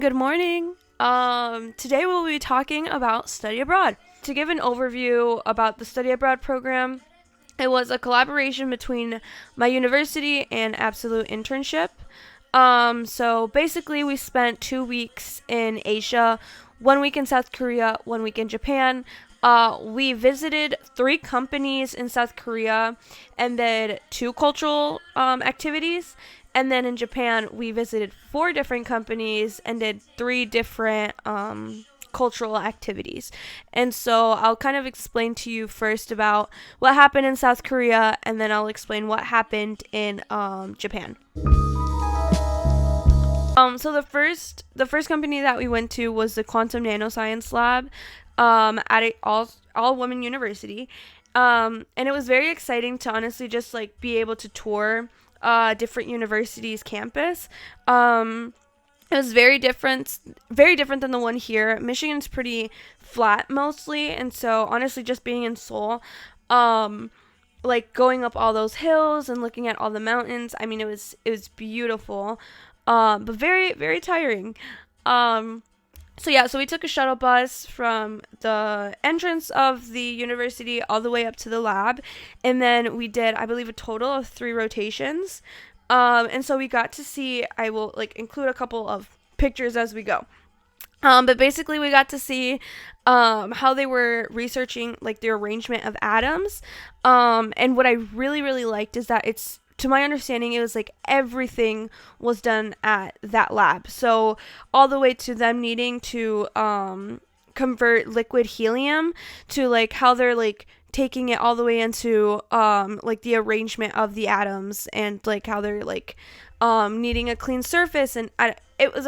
good morning. Today we'll be talking about study abroad. To give an overview about the study abroad program, it was a collaboration between my university and Absolute Internship. So basically we spent 2 weeks in Asia, 1 week in South Korea, 1 week in Japan. We visited 3 companies in South Korea and did 2 cultural activities. And then in Japan, we visited 4 different companies and did 3 different cultural activities. And so I'll kind of explain to you first about what happened in South Korea, and then I'll explain what happened in Japan. So the first company that we went to was the Quantum Nanoscience Lab at a all women university, and it was very exciting to honestly just like be able to tour different universities' campus. It was very different than the one here. Michigan's pretty flat mostly, and so honestly, just being in Seoul, like going up all those hills and looking at all the mountains. I mean, it was beautiful, but very very tiring. So we took a shuttle bus from the entrance of the university all the way up to the lab, and then we did, I believe, a total of 3 rotations. And so we got to see, I will like include a couple of pictures as we go. But basically we got to see how they were researching like the arrangement of atoms. And what I really, really liked is that it's, to my understanding, it was like everything was done at that lab. So all the way to them needing to convert liquid helium to like how they're like taking it all the way into like the arrangement of the atoms, and like how they're like needing a clean surface. And it was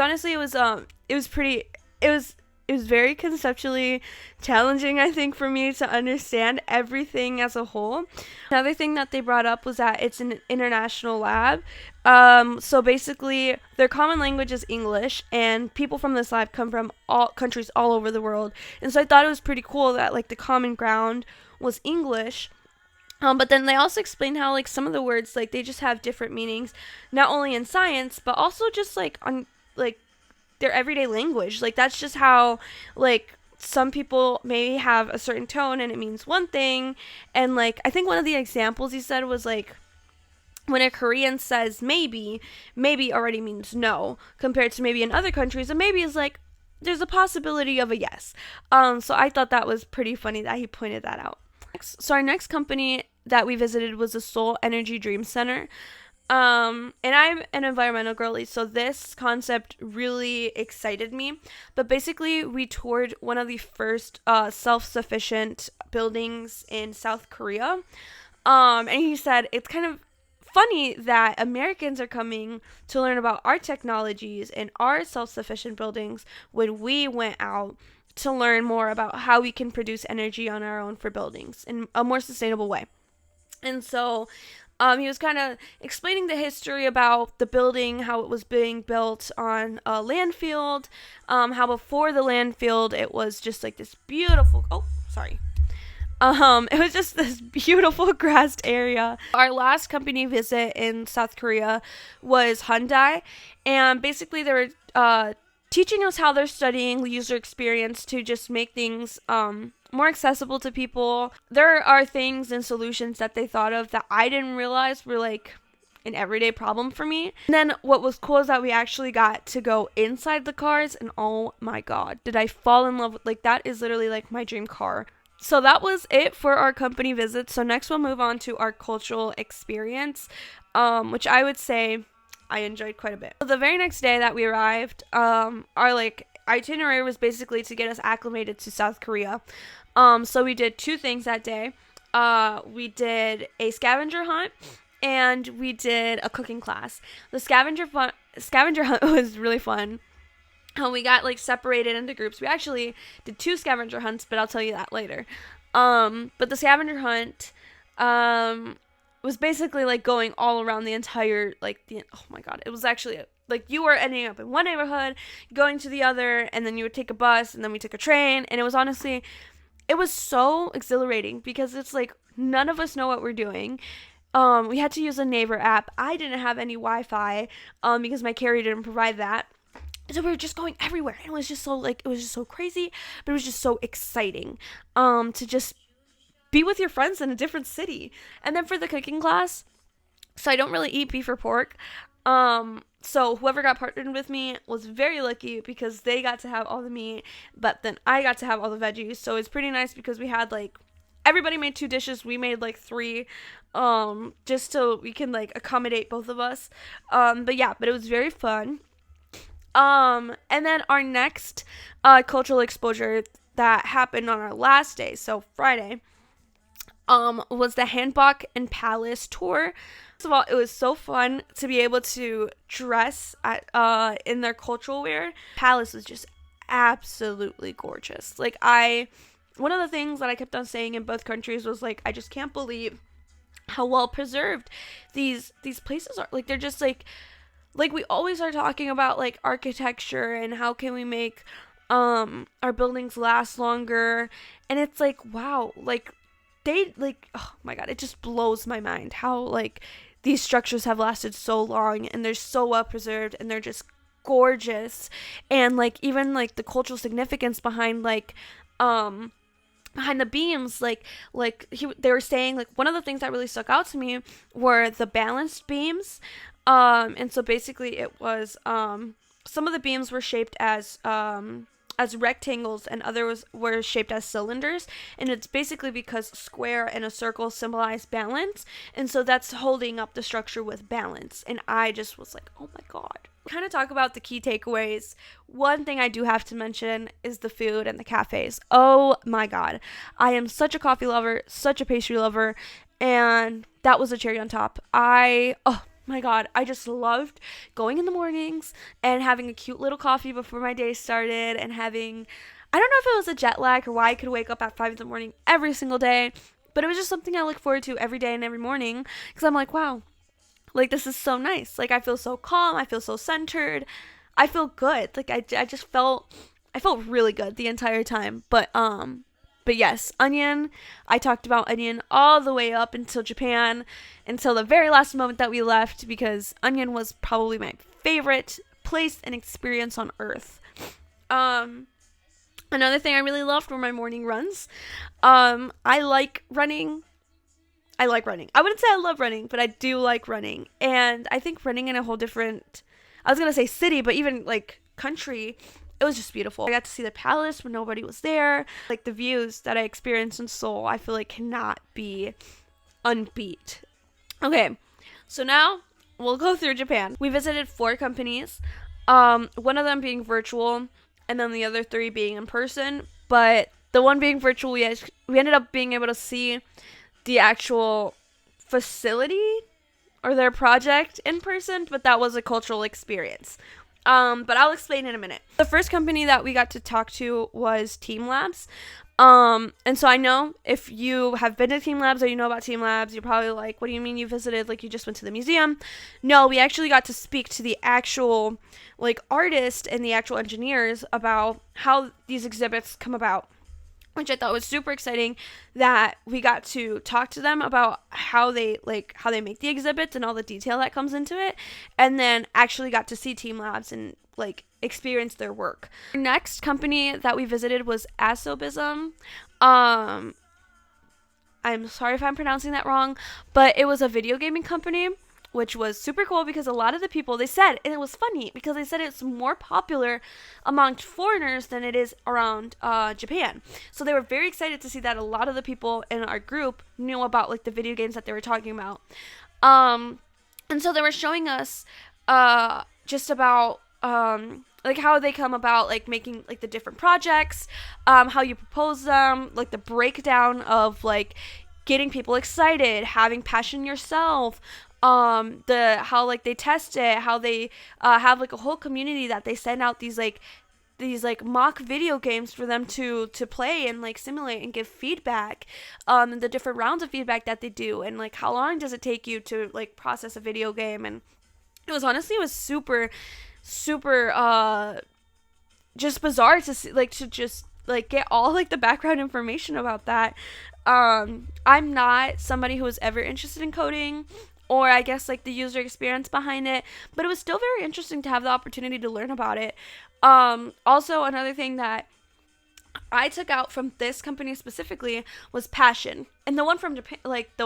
very conceptually challenging, I think, for me to understand everything as a whole. Another thing that they brought up was that it's an international lab. So basically, their common language is English, and people from this lab come from all countries all over the world. And so I thought it was pretty cool that like the common ground was English. But then they also explain how like some of the words, like they just have different meanings, not only in science but also just like on like their everyday language. Like that's just how like some people may have a certain tone and it means one thing. And like I think one of the examples he said was like when a Korean says maybe already means no, compared to maybe in other countries a maybe is like there's a possibility of a yes. So I thought that was pretty funny that he pointed that out. So our next company that we visited was the Seoul Energy Dream Center. And I'm an environmental girly, so this concept really excited me. But basically, we toured one of the first self-sufficient buildings in South Korea. And he said it's kind of funny that Americans are coming to learn about our technologies and our self-sufficient buildings when we went out to learn more about how we can produce energy on our own for buildings in a more sustainable way. And so he was kind of explaining the history about the building, how it was being built on a landfill, how before the landfill it was just like this beautiful, it was just this beautiful grassed area. Our last company visit in South Korea was Hyundai, and basically they were teaching us how they're studying user experience to just make things more accessible to people. There are things and solutions that they thought of that I didn't realize were like an everyday problem for me. And then what was cool is that we actually got to go inside the cars, and oh my god, did I fall in love with, like, that is literally like my dream car. So that was it for our company visit. So next we'll move on to our cultural experience, which I would say I enjoyed quite a bit. So the very next day that we arrived, our like itinerary was basically to get us acclimated to South Korea. So we did 2 things that day. We did a scavenger hunt and we did a cooking class. The scavenger hunt was really fun. We got like separated into groups. We actually did 2 scavenger hunts, but I'll tell you that later. But the scavenger hunt was basically like going all around the entire oh my god, it was actually like you were ending up in one neighborhood, going to the other, and then you would take a bus, and then we took a train, and it was honestly, it was so exhilarating because it's like none of us know what we're doing. We had to use a Naver app. I didn't have any Wi-Fi because my carrier didn't provide that. So we were just going everywhere, and it was just so like, it was just so crazy, but it was just so exciting to just be with your friends in a different city. And then for the cooking class, so I don't really eat beef or pork. So whoever got partnered with me was very lucky because they got to have all the meat, but then I got to have all the veggies. So it's pretty nice because we had like, everybody made 2 dishes. We made like 3, just so we can like accommodate both of us. But yeah, but it was very fun. And then our next cultural exposure that happened on our last day, so Friday, was the Handbach and Palace tour. First of all, it was so fun to be able to dress in their cultural wear. Palace was just absolutely gorgeous. Like, one of the things that I kept on saying in both countries was like, I just can't believe how well preserved these places are. Like, they're just like we always are talking about like architecture and how can we make our buildings last longer, and it's like, wow, like they like, oh my god, it just blows my mind how like these structures have lasted so long and they're so well preserved and they're just gorgeous. And like even like the cultural significance behind like behind the beams, they were saying, like, one of the things that really stuck out to me were the balanced beams. And so basically it was some of the beams were shaped as rectangles and others were shaped as cylinders, and it's basically because square and a circle symbolize balance, and so that's holding up the structure with balance. And I just was like, oh my god. Kind of talk about the key takeaways. One thing I do have to mention is the food and the cafes. Oh my god, I am such a coffee lover, such a pastry lover, and that was a cherry on top. Oh my god, I just loved going in the mornings and having a cute little coffee before my day started, and having, I don't know if it was a jet lag or why I could wake up at 5 in the morning every single day, but it was just something I look forward to every day and every morning, because I'm like, wow, like, this is so nice. Like, I feel so calm, I feel so centered, I feel good. Like, I felt really good the entire time. But yes, Onion, I talked about Onion all the way up until Japan, until the very last moment that we left, because Onion was probably my favorite place and experience on earth. Another thing I really loved were my morning runs. I like running. I wouldn't say I love running, but I do like running. And I think running in a whole different, I was going to say city, but even like country, it was just beautiful. I got to see the palace when nobody was there. Like, the views that I experienced in Seoul, I feel like cannot be unbeat. Okay, so now we'll go through Japan. We visited 4 companies, one of them being virtual, and then the other 3 being in person. But the one being virtual, we ended up being able to see the actual facility or their project in person, but that was a cultural experience. But I'll explain in a minute. The first company that we got to talk to was Team Labs. And so I know if you have been to Team Labs or you know about Team Labs, you're probably like, what do you mean you visited? Like, you just went to the museum? No, we actually got to speak to the actual, like, artist and the actual engineers about how these exhibits come about, which I thought was super exciting, that we got to talk to them about how they make the exhibits and all the detail that comes into it, and then actually got to see Team Labs and like experience their work. The next company that we visited was Asobism. I'm sorry if I'm pronouncing that wrong, but it was a video gaming company, which was super cool because a lot of the people, they said, and it was funny because they said it's more popular amongst foreigners than it is around Japan. So they were very excited to see that a lot of the people in our group knew about like the video games that they were talking about. And so they were showing us just about like how they come about, like making like the different projects, how you propose them, like the breakdown of like getting people excited, having passion yourself, how like they test it, how they have like a whole community that they send out these mock video games for them to play and like simulate and give feedback, and the different rounds of feedback that they do, and like how long does it take you to like process a video game. And it was super just bizarre to see, like, to just like get all like the background information about that. I'm not somebody who was ever interested in coding. or I guess like the user experience behind it, but it was still very interesting to have the opportunity to learn about it. Also, another thing that I took out from this company specifically was passion. And the one from Japan, the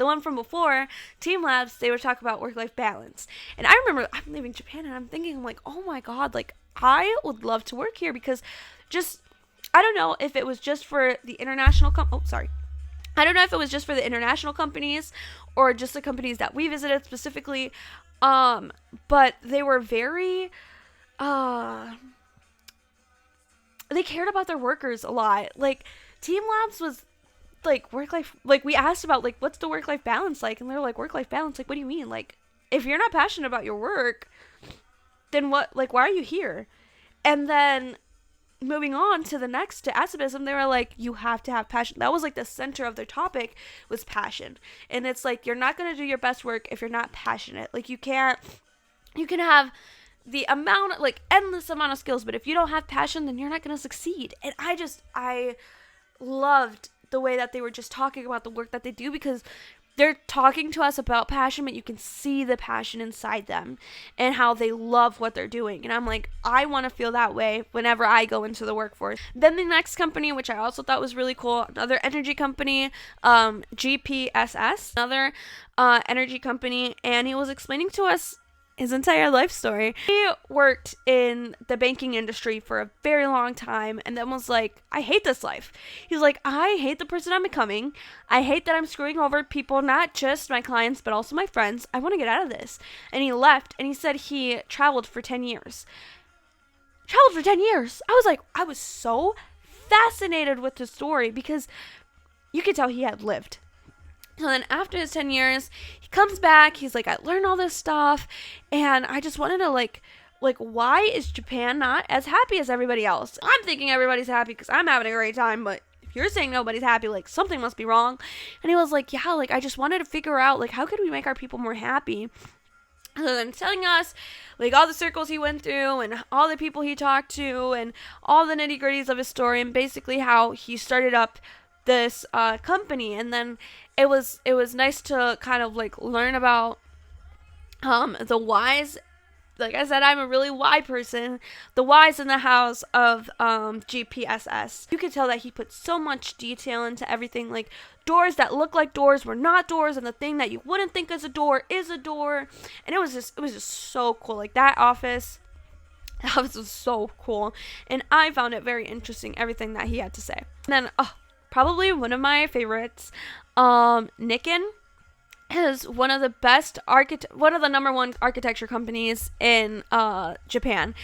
one from before, Team Labs, they would talk about work-life balance. And I remember I'm leaving Japan and I'm thinking, I'm like, oh my God, like I would love to work here because just, I don't know if it was just for the international, I don't know if it was just for the international companies or just the companies that we visited specifically. But they were very, they cared about their workers a lot. Like, Team Labs was like work life, like we asked about like what's the work life balance like, and they're like, work life balance, like what do you mean? Like, if you're not passionate about your work, then what, like why are you here? And then moving on to the next, to activism, they were like, you have to have passion. That was like the center of their topic, was passion. And it's like, you're not going to do your best work if you're not passionate. Like, you can have the amount, like endless amount of skills, but if you don't have passion, then you're not going to succeed. And I loved the way that they were just talking about the work that they do, because they're talking to us about passion, but you can see the passion inside them and how they love what they're doing. And I'm like, I want to feel that way whenever I go into the workforce. Then the next company, which I also thought was really cool, another energy company, GPSS, another energy company, and he was explaining to us his entire life story. He worked in the banking industry for a very long time and then was like, I hate this life. He's like, I hate the person I'm becoming. I hate that I'm screwing over people, not just my clients, but also my friends. I want to get out of this. And he left, and he said he traveled for 10 years. Traveled for 10 years. I was so fascinated with the story because you could tell he had lived. So then after his 10 years, he comes back. He's like, I learned all this stuff. And I just wanted to like, why is Japan not as happy as everybody else? I'm thinking everybody's happy because I'm having a great time. But if you're saying nobody's happy, like something must be wrong. And he was like, yeah, like I just wanted to figure out like how could we make our people more happy? And then telling us like all the circles he went through and all the people he talked to and all the nitty gritties of his story and basically how he started up this company. And then it was nice to kind of like learn about the whys. Like I said, I'm a really why person. The whys in the house of GPSS. You could tell that he put so much detail into everything. Like doors that look like doors were not doors, and the thing that you wouldn't think is a door is a door. And it was just so cool. Like that office was so cool, and I found it very interesting, everything that he had to say. And then probably one of my favorites, Nikken is one of the number one architecture companies in Japan.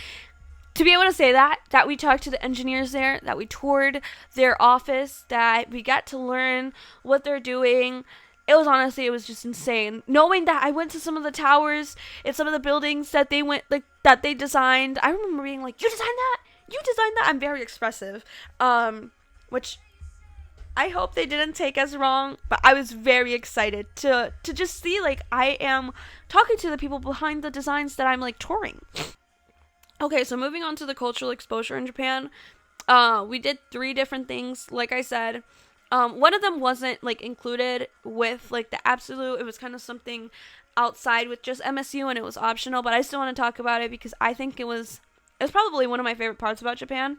To be able to say that we talked to the engineers there, that we toured their office, that we got to learn what they're doing, it was just insane. Knowing that I went to some of the towers and some of the buildings that that they designed. I remember being like, you designed that? You designed that? I'm very expressive. Which I hope they didn't take us wrong, but I was very excited to just see, like, I am talking to the people behind the designs that I'm, like, touring. Okay, so moving on to the cultural exposure in Japan, we did 3 different things, like I said. One of them wasn't, like, included with, like, the absolute. It was kind of something outside with just MSU, and it was optional, but I still want to talk about it because I think it was probably one of my favorite parts about Japan.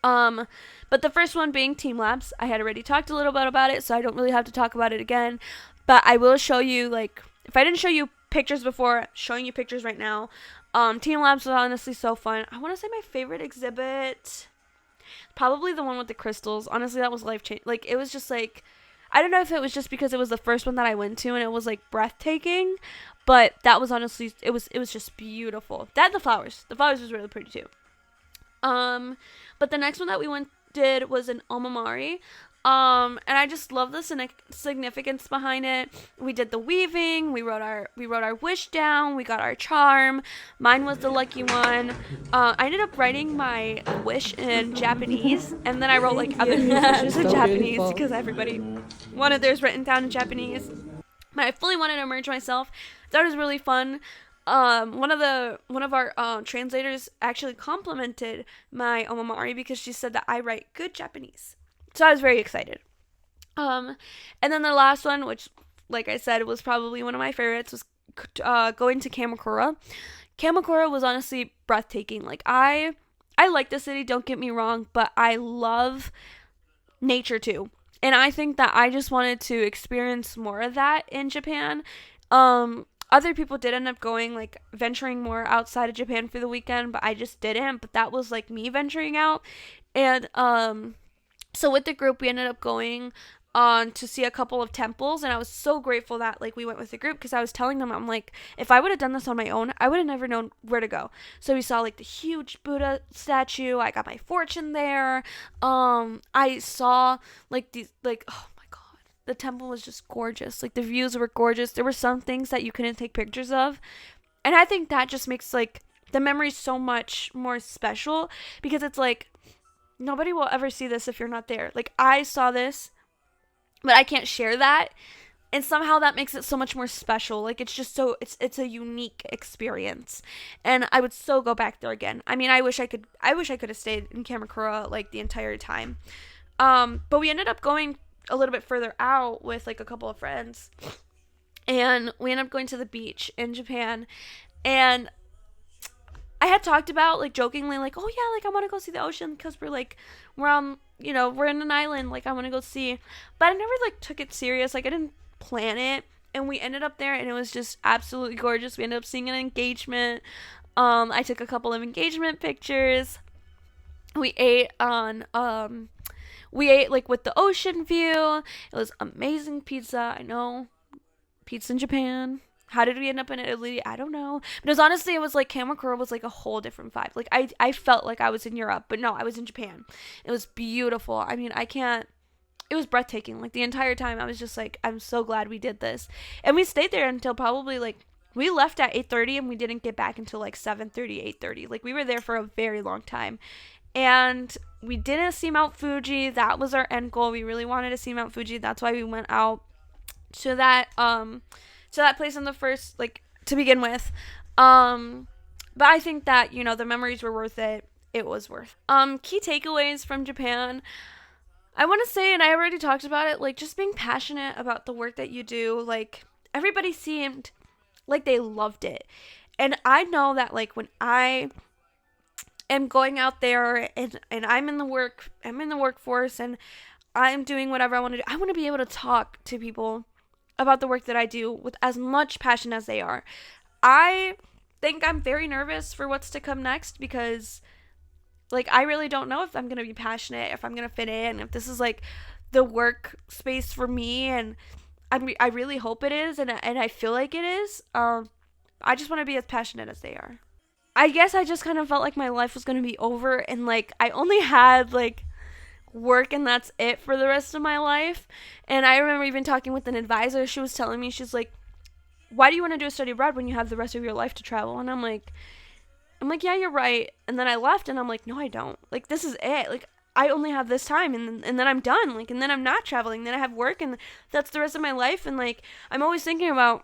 But the first one being Team Labs. I had already talked a little bit about it, so I don't really have to talk about it again. But I will show you, like, if I didn't show you pictures before, I'm showing you pictures right now. Team Labs was honestly so fun. I want to say my favorite exhibit, probably the one with the crystals. Honestly, that was life-changing. Like, it was just, like, I don't know if it was just because it was the first one that I went to and it was, like, breathtaking. But that was honestly, it was just beautiful. That and the flowers. The flowers was really pretty, too. But the next one that we did was an Omamari. And I just love the significance behind it. We did the weaving. We wrote our wish down. We got our charm. Mine was the lucky one. I ended up writing my wish in Japanese, and then I wrote like other wishes in Japanese because everybody wanted theirs written down in Japanese. But I fully wanted to immerse myself. That was really fun. One of our translators actually complimented my Omamari because she said that I write good Japanese. So I was very excited. And then the last one, which like I said, was probably one of my favorites, was going to Kamakura. Kamakura was honestly breathtaking. Like, I like the city, don't get me wrong, but I love nature too. And I think that I just wanted to experience more of that in Japan. Other people did end up going, like, venturing more outside of Japan for the weekend, but I just didn't. But that was like me venturing out. And so with the group, we ended up going on to see a couple of temples, and I was so grateful that, like, we went with the group, because I was telling them, I'm like, if I would have done this on my own, I would have never known where to go. So we saw, like, the huge Buddha statue. I got my fortune there. I saw, like, these, like, oh my god, the temple was just gorgeous. Like, the views were gorgeous. There were some things that you couldn't take pictures of, and I think that just makes, like, the memory so much more special, because it's like, nobody will ever see this if you're not there. Like, I saw this, but I can't share that, and somehow that makes it so much more special. Like, it's just so, it's a unique experience, and I would so go back there again. I mean, I wish I could have stayed in Kamakura, like, the entire time. But we ended up going a little bit further out with, like, a couple of friends, and we ended up going to the beach in Japan. And I had talked about, like, jokingly, like, oh yeah, like, I want to go see the ocean, because we're on, we're in an island, like, I want to go see. But I never, like, took it serious. Like, I didn't plan it, and we ended up there, and it was just absolutely gorgeous. We ended up seeing an engagement. I took a couple of engagement pictures. We ate like, with the ocean view. It was amazing pizza. I know, pizza in Japan. How did we end up in Italy? I don't know. But it was like, Kamakura was like a whole different vibe. Like, I felt like I was in Europe, but no, I was in Japan. It was beautiful. I mean, it was breathtaking. Like, the entire time I was just like, I'm so glad we did this. And we stayed there until probably, like, we left at 8:30, and we didn't get back until like 7:30, 8:30. Like, we were there for a very long time. And we didn't see Mount Fuji. That was our end goal. We really wanted to see Mount Fuji. That's why we went out to that place in the first, like, to begin with. But I think that, the memories were worth it. It was worth. Key takeaways from Japan. I want to say, and I already talked about it, like, just being passionate about the work that you do. Like, everybody seemed like they loved it. And I know that, like, when I am going out there and I'm in the workforce, and I'm doing whatever I want to do, I want to be able to talk to people about the work that I do with as much passion as they are. I think I'm very nervous for what's to come next, because, like, I really don't know if I'm going to be passionate, if I'm going to fit in, if this is, like, the work space for me, and I really hope it is, and I feel like it is. I just want to be as passionate as they are. I guess I just kind of felt like my life was going to be over, and, like, I only had, like, work, and that's it for the rest of my life. And I remember even talking with an advisor. She was telling me, she's like, why do you want to do a study abroad when you have the rest of your life to travel? And I'm like, yeah, you're right. And then I left, and I'm like, no, I don't. Like, this is it. Like, I only have this time, and then I'm done. Like, and then I'm not traveling. Then I have work, and that's the rest of my life. And, like, I'm always thinking about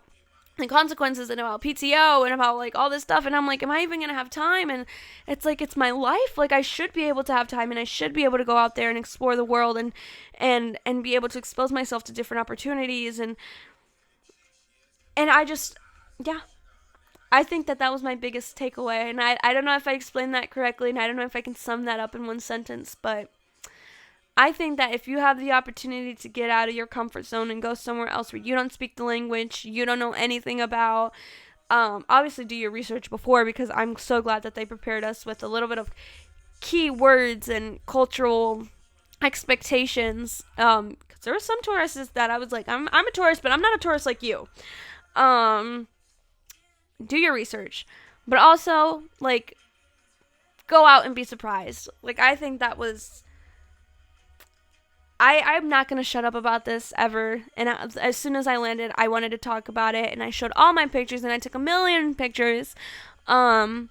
the consequences, and about PTO, and about, like, all this stuff, and I'm like, am I even gonna have time? And it's like, it's my life. Like, I should be able to have time, and I should be able to go out there and explore the world, and be able to expose myself to different opportunities, and I just, yeah, I think that was my biggest takeaway. And I don't know if I explained that correctly, and I don't know if I can sum that up in one sentence, but I think that if you have the opportunity to get out of your comfort zone and go somewhere else where you don't speak the language, you don't know anything about, obviously do your research before, because I'm so glad that they prepared us with a little bit of key words and cultural expectations. Because there were some tourists that I was like, I'm a tourist, but I'm not a tourist like you. Do your research, but also, like, go out and be surprised. Like, I think that was, I'm not going to shut up about this ever. And as soon as I landed, I wanted to talk about it. And I showed all my pictures. And I took a million pictures. But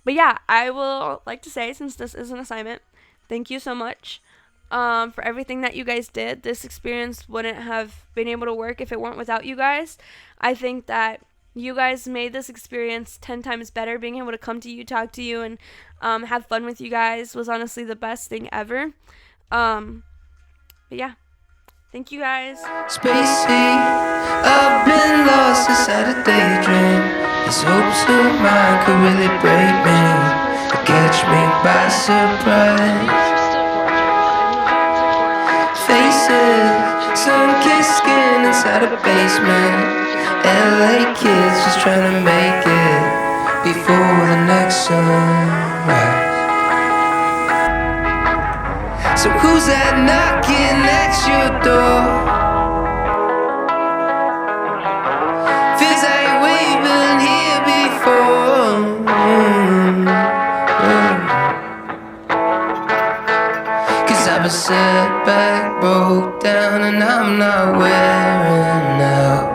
yeah, I will like to say, since this is an assignment, thank you so much for everything that you guys did. This experience wouldn't have been able to work if it weren't without you guys. I think that you guys made this experience 10 times better. Being able to come to you, talk to you, and have fun with you guys was honestly the best thing ever. But yeah, Thank you guys. Spacey, I've been lost inside a daydream. These hopes of mine could really break me, catch me by surprise. Faces, sun-kissed skin inside a basement. LA kids just trying to make it before the next sunrise. So who's that knocking at your door? Feels like we've been here before. Cause I've been set back, broke down, and I'm not wearing out.